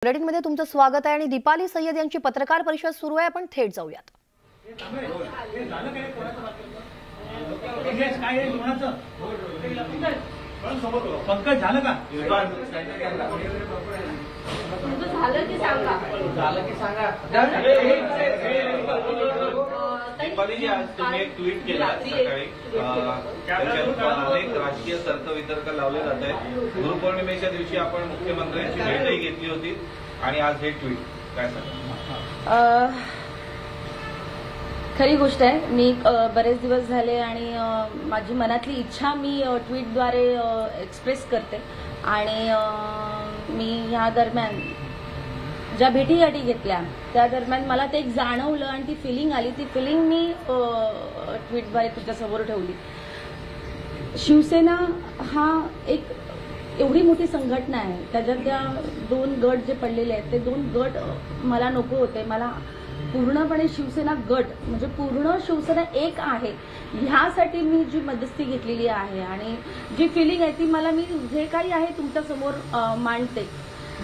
बुलेटिनमध्ये तुमचं स्वागत आहे आणि दीपाली सय्यद यांची पत्रकार परिषद सुरू आहे। आपण थेट जाऊयात। पंकज झालं का? झालं की सांगा। दीपाली, आज तुम्ही एक ट्विट केलं सकाळी, त्याच्यात अनेक राजकीय तर्कवितर्क लावले जात आहेत। गुरुपौर्णिमेच्या दिवशी आपण मुख्यमंत्र्यांची भेटही घेतली होती आणि आज हे ट्विट काय सांगा? खरी गोष्ट आहे, मी बरेच दिवस झाले आणि माझी मनातली इच्छा मी ट्विटद्वारे एक्सप्रेस करते आणि मी या दरम्यान ज्या भेटीगाठी घेतल्या त्या दरम्यान मला ते एक जाणवलं आणि ती फिलिंग आली। ती फिलिंग मी ट्विटद्वारे तुमच्यासमोर ठेवली। शिवसेना हा एक एवढी मोठी संघटना आहे, त्याच्यातल्या दोन गट जे पडलेले आहेत ते दोन गट मला नको होते। मला पूर्णपणे शिवसेना गट म्हणजे पूर्ण शिवसेना एक आहे ह्यासाठी मी जी मध्यस्थी घेतलेली आहे आणि जी फिलिंग आहे ती मला मी जे काही आहे तुमच्यासमोर मांडते।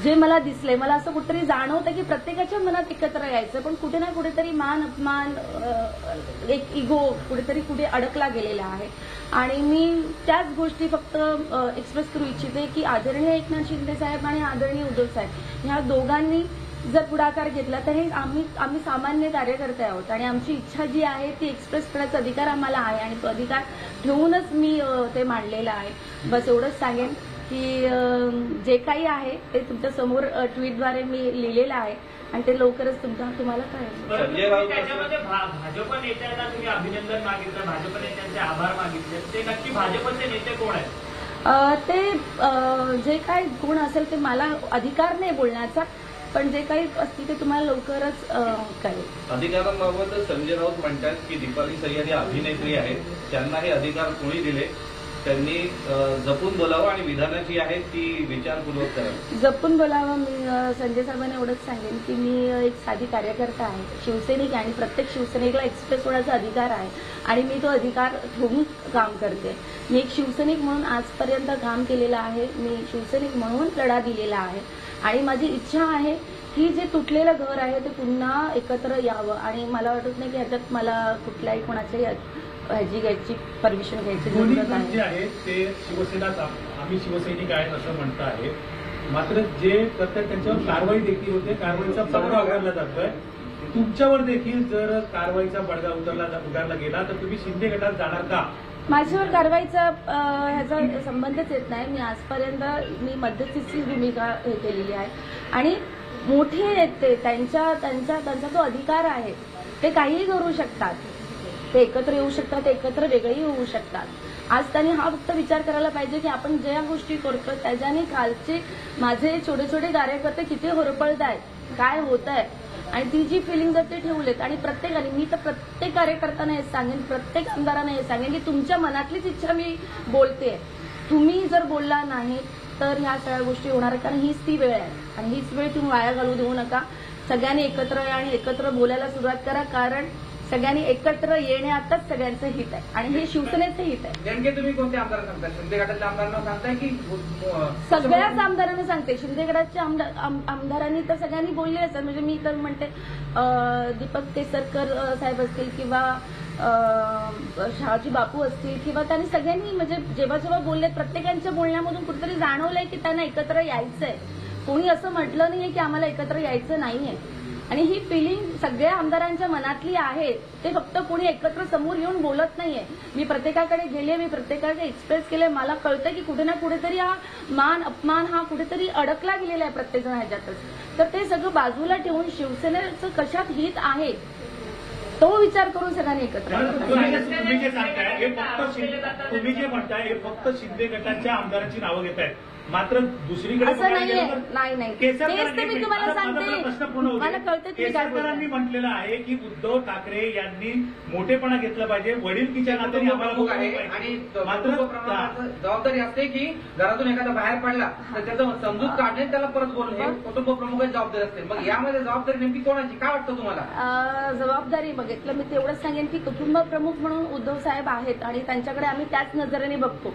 जे मला दिसले, मला असं कुठेतरी जाणवतं की प्रत्येकाच्या मनात एकत्र यायचं, पण कुठे ना कुठेतरी मान अपमान, एक इगो कुठे अडकला गेलेला आहे आणि मी त्याच गोष्टी फक्त एक्सप्रेस करू इच्छिते की आदरणीय एकनाथ शिंदे साहेब आणि आदरणीय उद्धव साहेब ह्या दोघांनी जर पुढाकार घेतला तर हे आम्ही सामान्य कार्यकर्ते आहोत आणि आमची इच्छा जी आहे ती एक्सप्रेस करण्याचा अधिकार आम्हाला आहे आणि तो अधिकार ठेवूनच मी ते मांडलेलं आहे। बस एवढंच सांगेन की जे काही आहे ते तुमच्या समोर ट्विटद्वारे मी लिहिलेलं आहे आणि ते लवकरच तुम्हाला कळेल। त्याच्यामध्ये भाजप नेत्यांना तुम्ही अभिनंदन मागितलं, भाजप नेत्यांचे आभार मागितले, ते नक्की भाजपचे नेते कोण आहेत? ते जे काही कोण असेल ते मला अधिकार नाही बोलण्याचा, पण जे काही असतील ते तुम्हाला लवकरच कळेल। अधिकारांबाबत संजय राऊत म्हणतात की दीपाली सय्यद या अभिनेत्री आहेत, त्यांना हे अधिकार कोणी दिले? त्यांनी जपून बोलावं आणि विधानाची आहे ती विचारपूर्वक करावी। जपून बोलावं, मी संजय साहेबांना एवढंच सांगेन की मी एक साधी कार्यकर्ता आहे, शिवसैनिक आहे आणि प्रत्येक शिवसैनिकला एक्सप्रेस होण्याचा अधिकार आहे आणि मी तो अधिकार ठेवून काम करते। मी एक शिवसैनिक म्हणून आजपर्यंत काम केलेलं आहे, मी शिवसैनिक म्हणून लढा दिलेला आहे आणि माझी इच्छा आहे की जे तुटलेलं घर आहे ते पुन्हा एकत्र यावं आणि मला वाटत नाही की ह्याच्यात मला कुठल्याही कोणाच्याही ह्याची घ्यायची परमिशन घ्यायची जरूरत आहे। जे आहे ते शिवसेना, आम्ही शिवसैनिक आहेत असं म्हणत आहे, मात्र जे करतात त्यांच्यावर कारवाई देखील होते, कारवाईचा बडगा उगारला जातोय। तुमच्यावर देखील जर कारवाईचा बडगा उगारला गेला तर तुम्ही शिंदे गटात जाणार का? माझ्यावर कारवाईचा ह्याचा संबंधच येत नाही। मी आजपर्यंत मी मध्यस्थीची भूमिका केलेली आहे आणि मोठे नेते त्यांचा तो अधिकार आहे, ते काहीही करू शकतात, ते एकत्र येऊ शकतात, ते एकत्र वेगळेही होऊ शकतात। आज त्यांनी हा फक्त विचार करायला पाहिजे की आपण ज्या गोष्टी करतो त्याच्याने कालचे माझे छोटे छोटे कार्यकर्ते किती होरपळत आहेत, काय होत आहे आणि ती जी फिलिंग जर ते ठेवलेत आणि प्रत्येकाने, मी तर प्रत्येक कार्यकर्त्यांना हे सांगेन, प्रत्येक आमदारांना हे सांगेन की तुमच्या मनातलीच इच्छा मी बोलते, तुम्ही जर बोलला नाही तर ह्या सगळ्या गोष्टी होणार आहे, कारण हीच ती वेळ आहे आणि हीच वेळ तुम्ही वाया घालू देऊ नका। सगळ्यांनी एकत्र या आणि एकत्र बोलायला सुरुवात करा, कारण सगळ्यांनी एकत्र येण्यातच सगळ्यांचं हित आहे आणि हे शिवसेनेचं हित आहे। नेमके तुम्ही कोणत्या आमदार सांगताय? शिंदे गटाच्या आमदारांना सांगताय की सगळ्याच आमदारांना सांगते? शिंदे गटाच्या आमदारांनी तर सगळ्यांनी बोलले असतात, म्हणजे मी तर म्हणते दीपक केसरकर साहेब असतील किंवा शहाजी बापू असतील किंवा त्यांनी सगळ्यांनी म्हणजे जेव्हा बोलले प्रत्येकांच्या बोलण्यामधून कुठेतरी जाणवलंय की त्यांना एकत्र यायचंय। कोणी असं म्हटलं नाहीये की आम्हाला एकत्र यायचं नाहीये आणि ही फिलिंग सगळ्या आमदारांच्या मनातली आहे, ते फक्त कोणी एकत्र समोर येऊन बोलत नाहीये। मी प्रत्येकाकडे गेले, मी प्रत्येकाकडे एक्सप्रेस केले, मला कळतं की कुठे ना कुठेतरी हा मान अपमान हा कुठेतरी अडकला गेलेला आहे प्रत्येक जण ह्याच्यातच। तर ते सगळं बाजूला ठेवून शिवसेनेचं कशात हित आहे तो विचार करून सगळ्यांनी एकत्र। तुम्ही जे म्हणताय हे फक्त शिंदे गटाच्या आमदारांची नावं घेत आहेत, मात्र दुसरीकडे असं नाहीये, नाही तेच तर मी तुम्हाला सांगते, मला कळतं केसरकरांनी म्हटलेलं आहे की उद्धव ठाकरे यांनी मोठेपणा घेतलं पाहिजे, वडीलकीच्या नात्याने आम्हाला आहे आणि मात्र जबाबदारी असते की घरातून एखादा बाहेर पडला तर त्याचं समजूत काढणे, त्याला परत बोलणे, हे कुटुंब प्रमुखाची जबाबदारी असते। मग यामध्ये जबाबदारी नेमकी कोणाची, काय वाटतं तुम्हाला? जबाबदारी बघितलं मी तेवढंच सांगेन की कुटुंब प्रमुख म्हणून उद्धव साहेब आहेत आणि त्यांच्याकडे आम्ही त्याच नजरेने बघतो।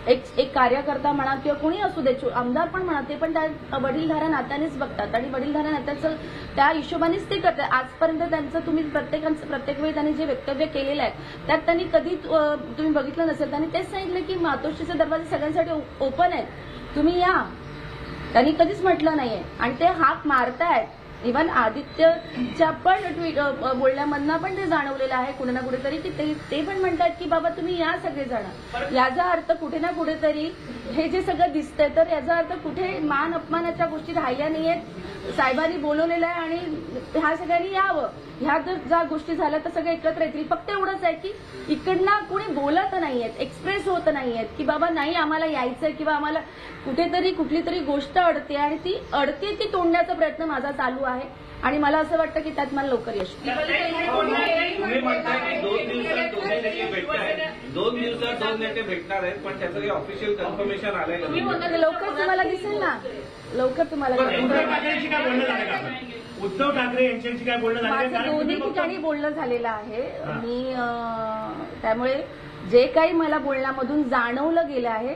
एक कार्यकर्ता म्हणा किंवा कोणी असू दे, आमदार पण म्हणा, ते पण त्या वडीलधाऱ्या नात्यानेच बघतात आणि वडीलधाऱ्या नात्याचं त्या हिशोबानेच ते करतात. आजपर्यंत त्यांचं तुम्ही प्रत्येक वेळी त्यांनी जे वक्तव्य केलेलं आहे त्यात त्यांनी कधी तुम्ही बघितलं नसेल. त्यांनी तेच सांगितलं की मातोश्रीचे दरवाजे सगळ्यांसाठी ओपन आहेत, तुम्ही या. त्यांनी कधीच म्हटलं नाहीये आणि ते हाक मारतायत. इव्हन आदित्यच्या पण बोलण्यामधनं पण ते जाणवलेलं आहे कुठे ना कुठेतरी की ते पण म्हणतात की बाबा तुम्ही या सगळेजण. याचा अर्थ कुठे ना कुठेतरी हे जे सगळं दिसतंय तर याचा अर्थ कुठे मान अपमानाच्या गोष्टी राहिल्या नाहीयेत. साहेबांनी बोलवलेलं आहे आणि ह्या सगळ्यांनी यावं. ह्या जर ज्या गोष्टी झाल्या तर सगळे एकत्र येतील. फक्त एवढंच आहे की इकडनं कोणी बोलत नाहीयेत, एक्सप्रेस होत नाहीयेत की बाबा नाही आम्हाला यायचंय किंवा आम्हाला कुठेतरी कुठली तरी गोष्ट अडते आणि ती अडते ती तोडण्याचा प्रयत्न माझा चालू आहे आणि मला असं वाटतं की त्यात मला लवकर यश तुम्ही म्हणताय की 2 दिवसात 2 नेते भेटणार आहेत, 2 दिवसात 2 नेते भेटणार आहेत, पण त्याचं काही ऑफिशियल कन्फर्मेशन आलंय? लवकर तुम्हाला दिसेल ना, लवकर तुम्हाला उद्धव ठाकरेंशी काय बोलणं झालं का? उद्धव ठाकरे यांच्याशी काय बोलणं झालं? माझं दोन्ही ठिकाणी बोलणं झालेलं आहे. मी त्यामुळे जे काही मला बोलण्यामधून जाणवलं गेलं आहे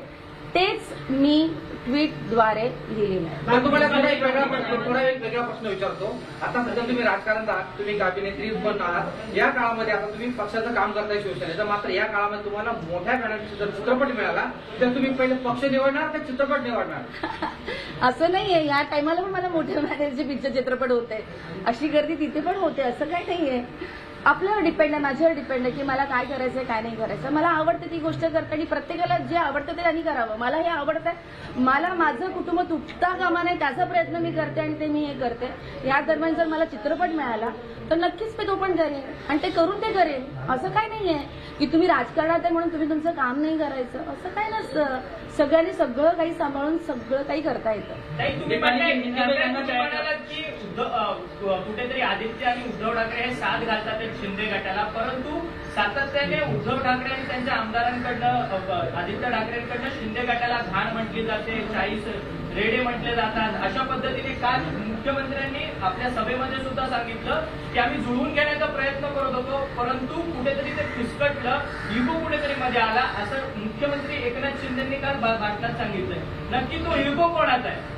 तेच मी ट्विटद्वारे लिहिलेलं आहे. तुम्हाला थोडा एक वेगळा प्रश्न विचारतो. आता सध्या तुम्ही राजकारणात आहात, तुम्ही अभिनेत्री पण आहात. या काळामध्ये आता तुम्ही पक्षाचं काम करताय शिवसेनेचं, मात्र या काळामध्ये तुम्हाला मोठ्या पॅनलचा जर चित्रपट मिळाला तर तुम्ही पहिले पक्ष निवडणार का चित्रपट निवडणार? असं नाहीये, या टायमाला पण मला मोठ्या पॅनलचे पिक्चर चित्रपट होते, अशी गर्दी तिथे पण होते, असं काही नाहीये. आपल्यावर डिपेंड आहे, माझ्यावर डिपेंड आहे की मला काय करायचंय काय नाही करायचं. मला आवडते ती गोष्ट करते आणि प्रत्येकाला जे आवडतं ते त्यांनी करावं. मला हे आवडतंय, मला माझं कुटुंब तुटता कामा नाही त्याचा प्रयत्न मी करते आणि ते मी हे करते. या दरम्यान जर मला चित्रपट मिळाला तर नक्कीच मी तो पण करेन आणि ते करून ते करेन. असं काय नाहीये की तुम्ही राजकारणात आहे म्हणून तुम्ही तुमचं काम नाही करायचं, असं काय नसतं. सगळ्यांनी सगळं काही सांभाळून सगळं काही करता येतं. कुठेतरी आदित्य आणि उद्धव ठाकरे हे साथ घालतात शिंदे गटाला, परंतु सातत्याने उद्धव ठाकरे आणि त्यांच्या आमदारांकडनं आदित्य ठाकरेंकडनं शिंदे गटाला घाण म्हटली जाते, 40 रेडे म्हटले जातात. अशा पद्धतीने काल मुख्यमंत्र्यांनी आपल्या सभेमध्ये सुद्धा सांगितलं की आम्ही जुळवून घेण्याचा प्रयत्न करत होतो, परंतु कुठेतरी ते फिसकटलं, इगो कुठेतरी मध्ये आला, असं मुख्यमंत्री एकनाथ शिंदेंनी काल भाषणात सांगितलंय. नक्की तो इगो कोणाचा आहे?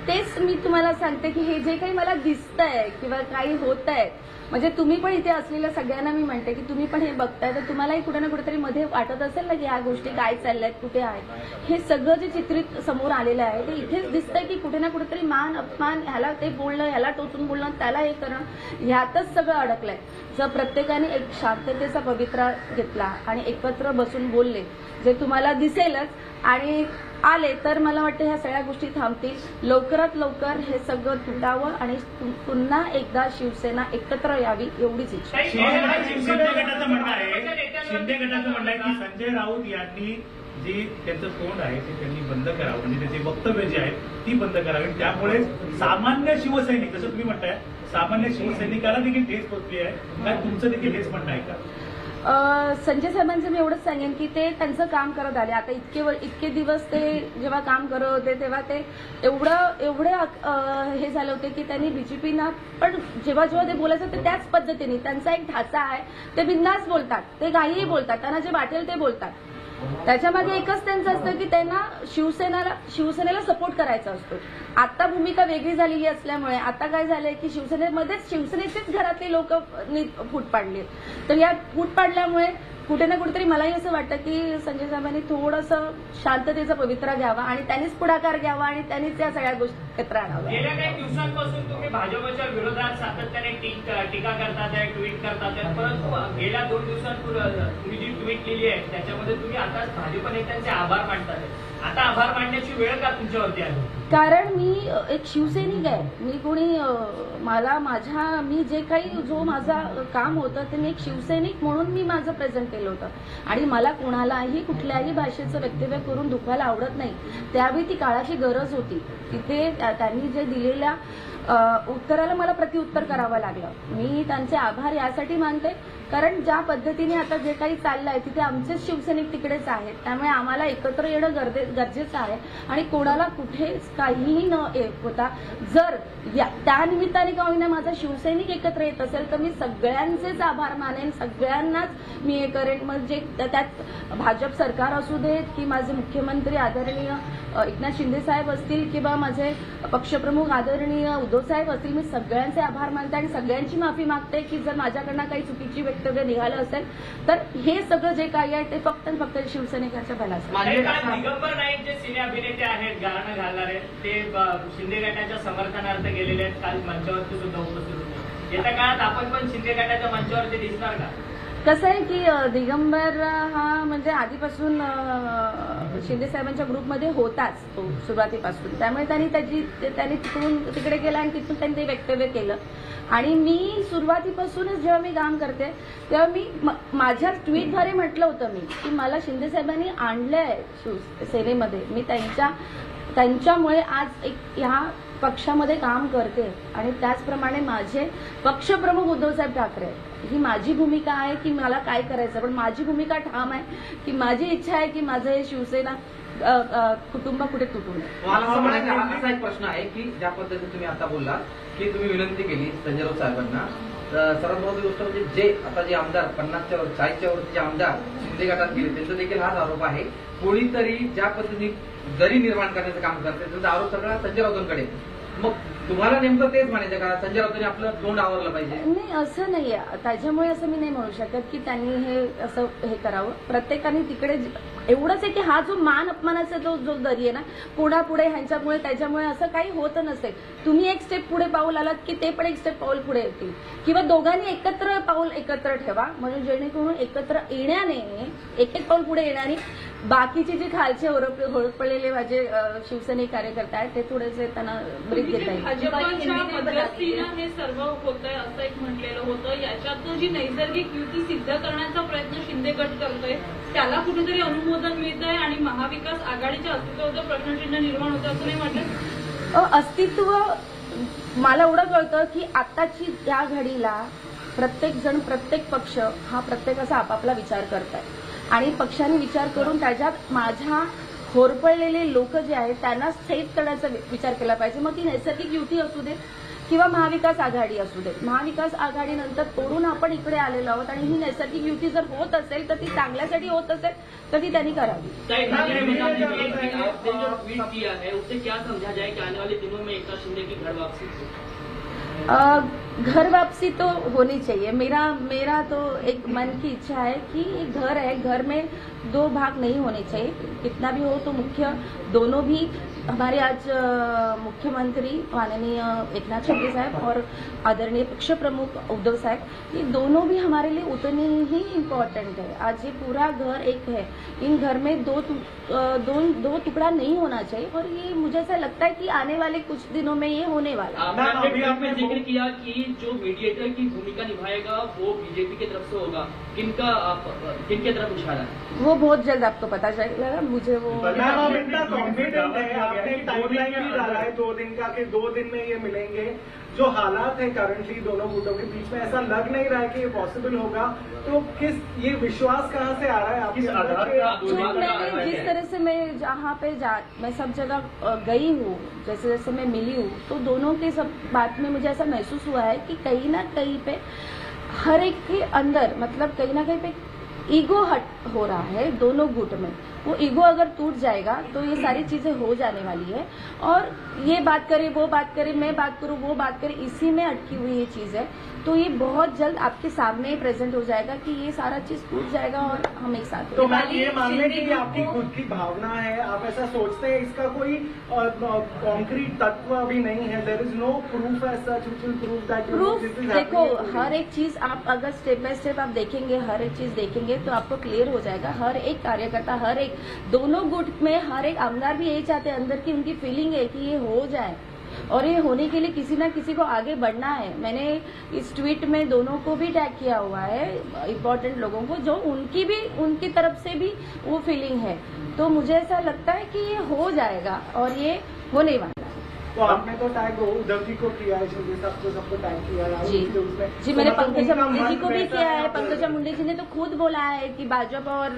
तेच मी तुम्हाला सांगते की हे जे काही मला दिसतंय किंवा काही होत आहे, म्हणजे तुम्ही पण इथे असलेल्या सगळ्यांना मी म्हणते की तुम्ही पण हे बघताय तर तुम्हालाही कुठे ना कुठेतरी मध्ये वाटत असेल ना की ह्या गोष्टी काय चालल्यात, कुठे आहेत. हे सगळं जे चित्रित समोर आलेलं आहे ते इथेच दिसतंय की कुठे ना कुठेतरी मान अपमान, ह्याला ते बोलणं, ह्याला टोचून बोलणं, त्याला हे करणं, ह्यातच सगळं अडकलंय. जर प्रत्येकाने एक शांततेचा पवित्रा घेतला आणि एकत्र बसून बोलले, जे तुम्हाला दिसेलच आणि आले तर मला वाटतं ह्या सगळ्या गोष्टी थांबतील. लवकरात लवकर हे सगळं तुटावं आणि पुन्हा एकदा शिवसेना एकत्र यावी एवढीच इच्छा. शिंदे गटाचं म्हणणं आहे की संजय राऊत यांनी जी त्यांचं तोंड आहे ते त्यांनी बंद करावं, म्हणजे त्याचे वक्तव्य जे आहेत ती बंद करावी. त्यामुळे सामान्य शिवसैनिक, जसं तुम्ही म्हणताय सामान्य शिवसैनिकाला देखील ठेच पोचली आहे. काय तुमचं देखील हेच म्हणणं आहे का? संजय साहेबांचं मी एवढंच सांगेन की ते त्यांचं काम करत आले. आता इतके दिवस ते जेव्हा काम करत होते तेव्हा ते एवढे हे झाले होते की त्यांनी बीजेपीना पण जेव्हा ते बोलायचं ते त्याच पद्धतीने त्यांचा एक ढाचा आहे. ते बिंदास बोलतात, ते काहीही बोलतात, त्यांना जे वाटेल ते बोलतात. त्याच्यामागे एकच त्यांचं असतं की त्यांना शिवसेनेला सपोर्ट करायचा असतो. आता भूमिका वेगळी झालेली असल्यामुळे आता काय झालंय की शिवसेनेचेच घरातले लोक फूट पाडले. तर या फूट पाडल्यामुळे कुठे ना कुठेतरी मलाही असं वाटतं की संजय साहेबांनी थोडंसं शांततेचा पवित्रा घ्यावा आणि त्यांनीच पुढाकार घ्यावा आणि त्यांनीच या सगळ्या गोष्टी एकत्र आणाव्या. गेल्या काही दिवसांपासून तुम्ही भाजपच्या विरोधात सातत्याने टीका करतात, ट्विट करतात, परंतु गेल्या 2 दिवसांपूर्वी तुम्ही जी ट्विट लिहिली आहे त्याच्यामध्ये तुम्ही आता भाजप नेत्यांचे आभार मानतात. आता आभार मानण्याची वेळ का तुमच्यावरती आली? कारण मी एक शिवसैनिक आहे. मी कोणी मी जे काही जो माझा काम होतं ते मी एक शिवसैनिक म्हणून मी माझं प्रेझेंट केलं होतं आणि मला कोणालाही कुठल्याही भाषेचं वक्तव्य करून दुखवायला आवडत नाही. त्यावेळी ती काळाची गरज होती. तिथे त्यांनी जे दिलेल्या उत्तराला मला प्रत्युत्तर करावं लागलं. मी त्यांचे आभार यासाठी मानते कारण ज्या पद्धतीने आता जे काही चाललंय तिथे आमचेच शिवसैनिक तिकडेच आहेत. त्यामुळे आम्हाला एकत्र येणं गरजेचं आहे आणि कोणाला कुठेच काहीही न होता जर त्या निमित्ताने का होईना माझा शिवसैनिक एकत्र येत असेल तर मी सगळ्यांचेच आभार मानेन, सगळ्यांनाच मी हे करेन. म्हणजे त्यात भाजप सरकार असू देत की माझे मुख्यमंत्री आदरणीय एकनाथ शिंदे साहेब असतील किंवा माझे पक्षप्रमुख आदरणीय उद्धव साहेब असतील, मी सगळ्यांचे आभार मानते आणि सगळ्यांची माफी मागते की जर माझ्याकडनं काही चुकीची वक्तव्य निघालं असेल तर हे सगळं जे काही आहे ते फक्त आणि फक्त शिवसैनिकांच्या भल्यासाठी. दिगंबर नाईक जे सिने अभिनेते आहेत, गाणं घालणारे, ते शिंदे गटाच्या समर्थनार्थ गेलेले आहेत, काल मंचावरती सुद्धा उपस्थित होते. येत्या काळात आपण पण शिंदे गटाच्या मंचावरती दिसणार का? कसं आहे की दिगंबर हा म्हणजे आधीपासून शिंदे साहेबांच्या ग्रुपमध्ये होताच तो सुरुवातीपासून, त्यामुळे त्यांनी तिकडून तिकडे गेला आणि तिथून त्यांनी ते वक्तव्य केलं. आणि मी सुरुवातीपासूनच जेव्हा मी काम करते तेव्हा मी माझ्या ट्विटद्वारे म्हटलं होतं मी की मला शिंदे साहेबांनी आणलंय सेनेमध्ये, मी त्यांच्यामुळे आज एक ह्या पक्षामध्ये काम करते. आणि त्याचप्रमाणे माझे पक्षप्रमुख उद्धवसाहेब ठाकरे, ही माझी भूमिका आहे की मला काय करायचं, पण माझी भूमिका ठाम आहे की माझी इच्छा आहे की माझं हे शिवसेना कुटुंब कुठे तुटू नये. मला असं म्हणायचं, असा एक प्रश्न आहे की ज्या पद्धतीने तुम्ही आता बोलला की तुम्ही विनंती केली संजय राऊत साहेबांना, सर्वात महत्वाची गोष्ट म्हणजे जे आता जे आमदार 50च्या वर 40च्या वरचे आमदार शिंदे गटात गेले त्यांचा देखील हाच आरोप आहे. कोणीतरी ज्या पद्धतीने जरी निर्माण करण्याचं काम करते त्याचा आरोप सगळा संजय राऊतांकडे. मग तुम्हाला नेमकं तेच म्हणायचं का संजय राऊतांनी आपलं तोंड आवरलं पाहिजे? नाही, असं नाहीये. त्याच्यामुळे असं मी नाही म्हणू शकत की त्यांनी हे असं हे करावं. प्रत्येकाने तिकडे एवढंच आहे की हा जो मान अपमानाचा जो दरी आहे ना, पुढे ह्यांच्यामुळे त्याच्यामुळे असं काही होत नसेल. तुम्ही एक स्टेप पुढे पाऊल आलात की ते पण एक स्टेप पाऊल पुढे येतील, किंवा दोघांनी एकत्र पाऊल एकत्र ठेवा, म्हणजे जेणेकरून एकत्र येण्याने एक पाऊल पुढे येणारी बाकीचे जे खालचे होरपळलेले माझे शिवसैनिक कार्यकर्ते आहेत ते थोडेसे त्यांना ब्रीथ घेता येईल. भाजपच्या मध्यस्थीनं हे सर्व होतंय असं एक म्हटलेलं होतं. याच्यातनं जी नैसर्गिक युती सिद्ध करण्याचा प्रयत्न शिंदे गट करतोय त्याला कुठेतरी अनुमोदन मिळतंय आणि महाविकास आघाडीच्या अस्तित्वाचं प्रश्नचिन्ह निर्माण होतं असं नाही वाटत? अस्तित्व मला एवढं कळतं की आताची या घडीला प्रत्येक जण प्रत्येक पक्ष हा प्रत्येकाचा आपापला विचार करत आहे आणि पक्षाने विचार करून त्याच्यात माझ्या होरपळलेले लोक जे आहेत त्यांना सेफ करण्याचा विचार केला पाहिजे. मग ती नैसर्गिक युती असू दे किंवा महाविकास आघाडी असू दे. महाविकास आघाडीनंतर तोडून आपण इकडे आलेलो आहोत आणि ही नैसर्गिक युती जर होत असेल तर ती चांगल्यासाठी होत असेल तर ती त्यांनी करावी. ट्वीट किया है उससे क्या समझा जाए कि आने वाले दिनों में एकनाथ शिंदे की घर वापसी? घर वापसी तो होनी चाहिए. मेरा तो एक मन की इच्छा है कि घर है, घर में दो भाग नहीं होने चाहिए. कितना भी हो तो मुख्य दोनों भी हमारे आज मुख्यमंत्री माननीय एकनाथ शिंदे साहब और आदरणीय पक्ष प्रमुख उद्धव साहब, ये दोनों भी हमारे लिए उतने ही इम्पोर्टेंट है. आज ये पूरा घर एक है, इन घर में दो टुकड़ा नहीं होना चाहिए और ये मुझे ऐसा लगता है कि आने वाले कुछ दिनों में ये होने वाला है. आपने जिक्र किया कि जो मीडिएटर की भूमिका निभाएगा वो बीजेपी की तरफ से होगा, किनके तरफ इशारा है? वो बहुत जल्द आपको पता चलेगा. मुझे वो कॉन्फिडेंट है, आपने टाइमलाइन भी डाला है 2 दिन का कि 2 दिन में ये मिलेंगे. जो हालात है करंटली दोनों गुटों के बीच में ऐसा लग नहीं रहा है कि ये पॉसिबल होगा. तो किस ये विश्वास कहाँ से आ रहा है आपके अंदर? जो मैंने जिस तरह से मैं जहाँ पे मैं सब जगह गई हूँ, जैसे जैसे मैं मिली हूँ, तो दोनों के सब बात में मुझे ऐसा महसूस हुआ है कि कहीं ना कहीं पे हर एक के अंदर मतलब कहीं ना कहीं पे ईगो हट हो रहा है दोनों गुट में. वो ईगो अगर टूट जाएगा तो ये सारी चीजें हो जाने वाली है. और ये बात करे वो बात करे, मैं बात करूं वो बात करे, इसी में अटकी हुई ये चीज है. तो ये बहुत जल्द आपके सामने ही प्रेजेंट हो जाएगा कि ये सारा चीज टूट जाएगा और हम एक साथ. तो मैम ये मान लें कि आपकी खुद की भावना है, आप ऐसा सोचते हैं, इसका कोई कॉन्क्रीट तत्व अभी नहीं है. There is no proof as such which will prove that proof. देखो हर एक चीज आप अगर स्टेप बाय स्टेप आप देखेंगे, हर एक चीज देखेंगे तो आपको क्लियर हो जाएगा. हर एक कार्यकर्ता, हर एक दोनों गुट में हर एक आमदार भी यही चाहते हैं, अंदर की उनकी फीलिंग है कि ये हो जाए और ये होने के लिए किसी ना किसी को आगे बढ़ना है. मैंने इस ट्वीट में दोनों को भी टैग किया हुआ है, इम्पोर्टेंट लोगों को, जो उनकी तरफ से भी वो फीलिंग है. तो मुझे ऐसा लगता है कि ये हो जाएगा और ये होने वाला है. तो आपने तो टैग उद्धव जी को किया है, शिंदे साहब को सबको टैग किया है जी उसमें। जी, मैंने पंकजा मुंडे जी को भी किया है। पंकजा मुंडे जी ने तो खुद बोला है कि भाजपा और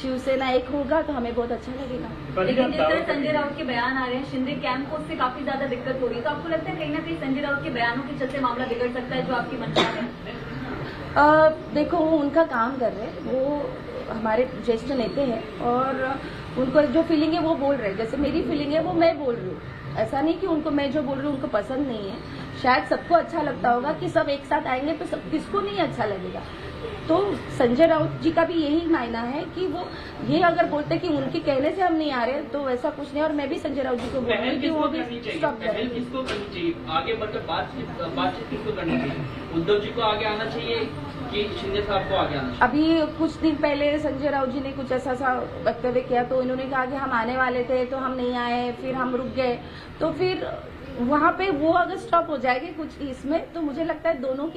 शिवसेना एक होगा तो हमें बहुत अच्छा लगेगा। लेकिन जिस तरह संजय राउत के बयान आ रहे हैं शिंदे कैंप को, उससे काफी ज्यादा दिक्कत हो रही है, तो आपको लगता है कहीं ना कहीं संजय राउत के बयानों के चलते मामला बिगड़ सकता है, जो आपकी मंशा है? देखो, वो उनका काम कर रहे हैं, वो हमारे ज्येष्ठ नेता हैं और उनको जो फीलिंग है वो बोल रहे हैं। जैसे मेरी फीलिंग है वो मैं बोल रही हूँ, ऐसा नहीं कि उनको मैं जो बोल रही हूँ उनको पसंद नहीं है। शायद सबको अच्छा लगता होगा कि सब एक साथ आएंगे तो सब किसको नहीं अच्छा लगेगा। तो संजय राउत जी का भी यही मायना है कि वो ये अगर बोलते कि उनके कहने से हम नहीं आ रहे तो वैसा कुछ नहीं। और मैं भी संजय राउत जी को बोल रही हूँ कि वो भी स्टॉप करें। किसको करनी चाहिए आगे बढ़कर बातचीत किसको करनी चाहिए? उद्धव जी को आगे आना चाहिए कि शिंदे साहब को आगे आना चाहिए? अभी कुछ दिन पहले संजय राउत जी ने कुछ ऐसा सा वक्तव्य किया तो इन्होंने कहा कि हम आने वाले थे तो हम नहीं आए, फिर हम रुक गए। तो फिर वहां पे वो अगर स्टॉप हो जाएगी कुछ इसमें तो मुझे लगता है दोनों के